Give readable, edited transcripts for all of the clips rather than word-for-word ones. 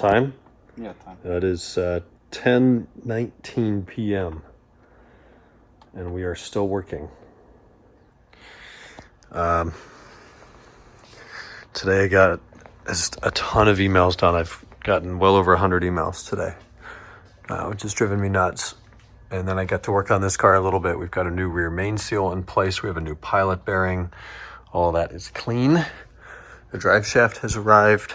time? Yeah, time. It is 10:19 p.m. and we are still working. Today I got just a ton of emails done. I've gotten well over 100 emails today, which has driven me nuts. And then I got to work on this car a little bit. We've got a new rear main seal in place. We have a new pilot bearing. All that is clean. The drive shaft has arrived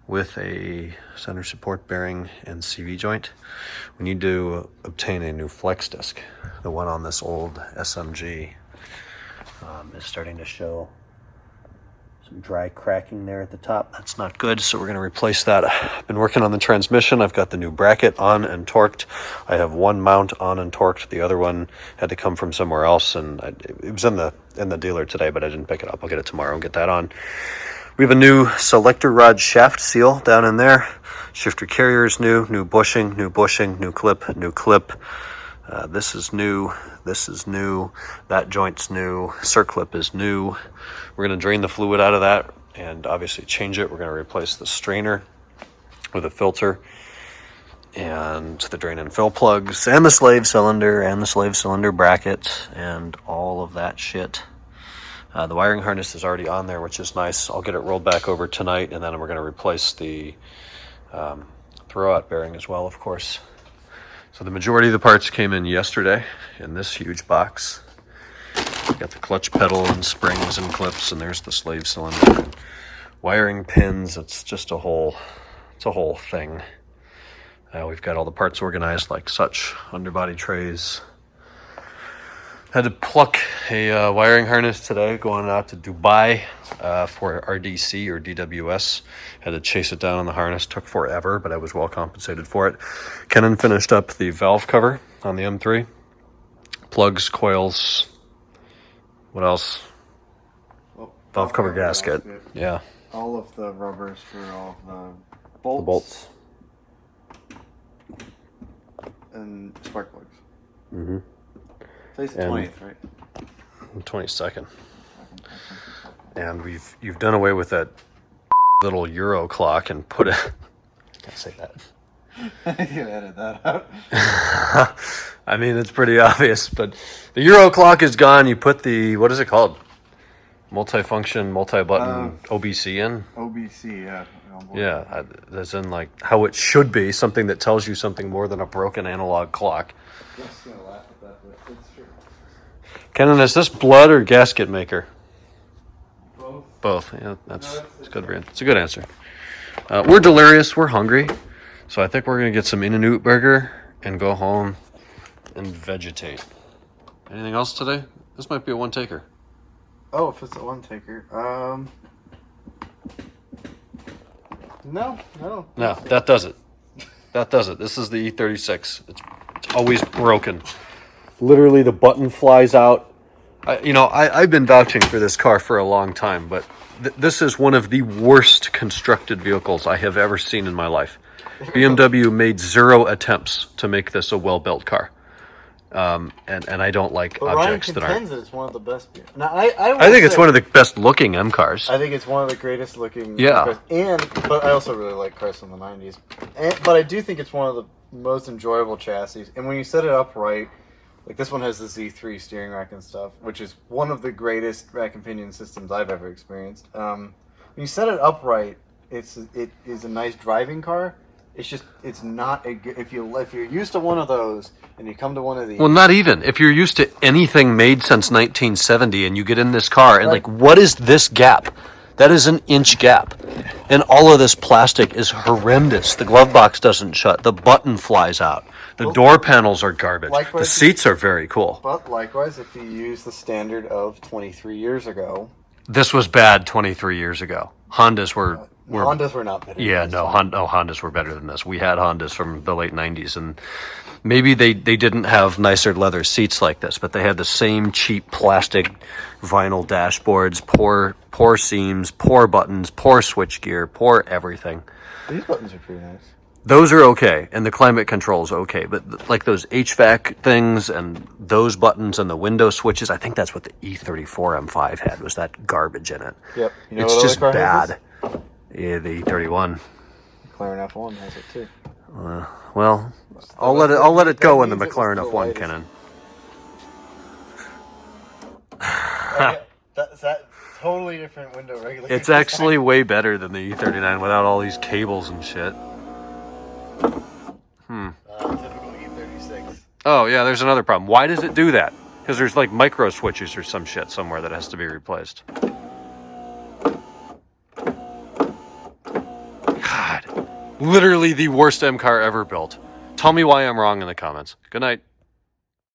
with a center support bearing and CV joint. We need to obtain a new flex disc. The one on this old SMG is starting to show some dry cracking there at the top. That's not good, so we're going to replace that. I've been working on the transmission. I've got the new bracket on and torqued. I have one mount on and torqued. The other one had to come from somewhere else, and it was in the dealer today, but I didn't pick it up. I'll get it tomorrow and get that on. We have a new selector rod shaft seal down in there. Shifter carrier is new bushing, new clip, new clip. This is new. This is new. That joint's new. Circlip is new. We're going to drain the fluid out of that and obviously change it. We're going to replace the strainer with a filter and the drain and fill plugs and the slave cylinder bracket and all of that shit. The wiring harness is already on there, which is nice. I'll get it rolled back over tonight, and then we're going to replace the throwout bearing as well, of course. So the majority of the parts came in yesterday in this huge box. Got the clutch pedal and springs and clips, and there's the slave cylinder. Wiring pins, it's just a whole thing. We've got all the parts organized like such. Underbody trays. Had to pluck a wiring harness today going out to Dubai for RDC or DWS. Had to chase it down on the harness. Took forever, but I was well compensated for it. Kenan finished up the valve cover on the M3. Plugs, coils. What else? Well, valve cover gasket. Yeah. All of the rubbers for all of the bolts. And spark plugs. Mm-hmm. Today's the 20th, right? 22nd. And you've done away with that little Euro clock and put it. I can't say that. You edit that out. I mean, it's pretty obvious, but the Euro clock is gone. You put the, what is it called? Multifunction, multi-button OBC in. OBC, yeah. Yeah, as in like how it should be, something that tells you something more than a broken analog clock. Just gonna laugh at that, but it's true. Kenan, is this blood or gasket maker? Both. Yeah, that's good. It's a good answer. We're delirious. We're hungry, so I think we're gonna get some In-N-Out burger and go home and vegetate. Anything else today? This might be a one taker. Oh, if it's a one taker, no. No, that does it. That does it. This is the E36. It's always broken. Literally, the button flies out. I've been vouching for this car for a long time, but this is one of the worst constructed vehicles I have ever seen in my life. BMW made 0 attempts to make this a well-built car. And I don't like objects that aren't. It's one of the best. Now, I think it's one of the best looking M cars. I think it's one of the greatest looking. Yeah. But I also really like cars from the 90s. But I do think it's one of the most enjoyable chassis. And when you set it up right, like this one has the Z3 steering rack and stuff, which is one of the greatest rack and pinion systems I've ever experienced. When you set it up right, it is a nice driving car. It's not a good, if you're used to one of those and you come to one of these. Well, not even. If you're used to anything made since 1970 and you get in this car and like, what is this gap? That is an inch gap. And all of this plastic is horrendous. The glove box doesn't shut. The button flies out. The door panels are garbage. The seats are very cool. But likewise, if you use the standard of 23 years ago. This was bad 23 years ago. Hondas were not better. Yeah, Hondas were better than this. We had Hondas from the late 90s, and maybe they didn't have nicer leather seats like this, but they had the same cheap plastic vinyl dashboards, poor seams, poor buttons, poor switchgear, poor everything. These buttons are pretty nice. Those are okay, and the climate control is okay, but like those HVAC things and those buttons and the window switches, I think that's what the E34 M5 had, was that garbage in it. Yep. It's just bad. Yeah, the E31. McLaren F1 has it too. Well, I'll let it go in the McLaren F1, Kenan. That's totally different window regulator. It's actually way better than the E39 without all these cables and shit. Typical E36. Oh yeah, there's another problem. Why does it do that? Because there's like micro switches or some shit somewhere that has to be replaced. God, literally the worst M car ever built. Tell me why I'm wrong in the comments. Good night.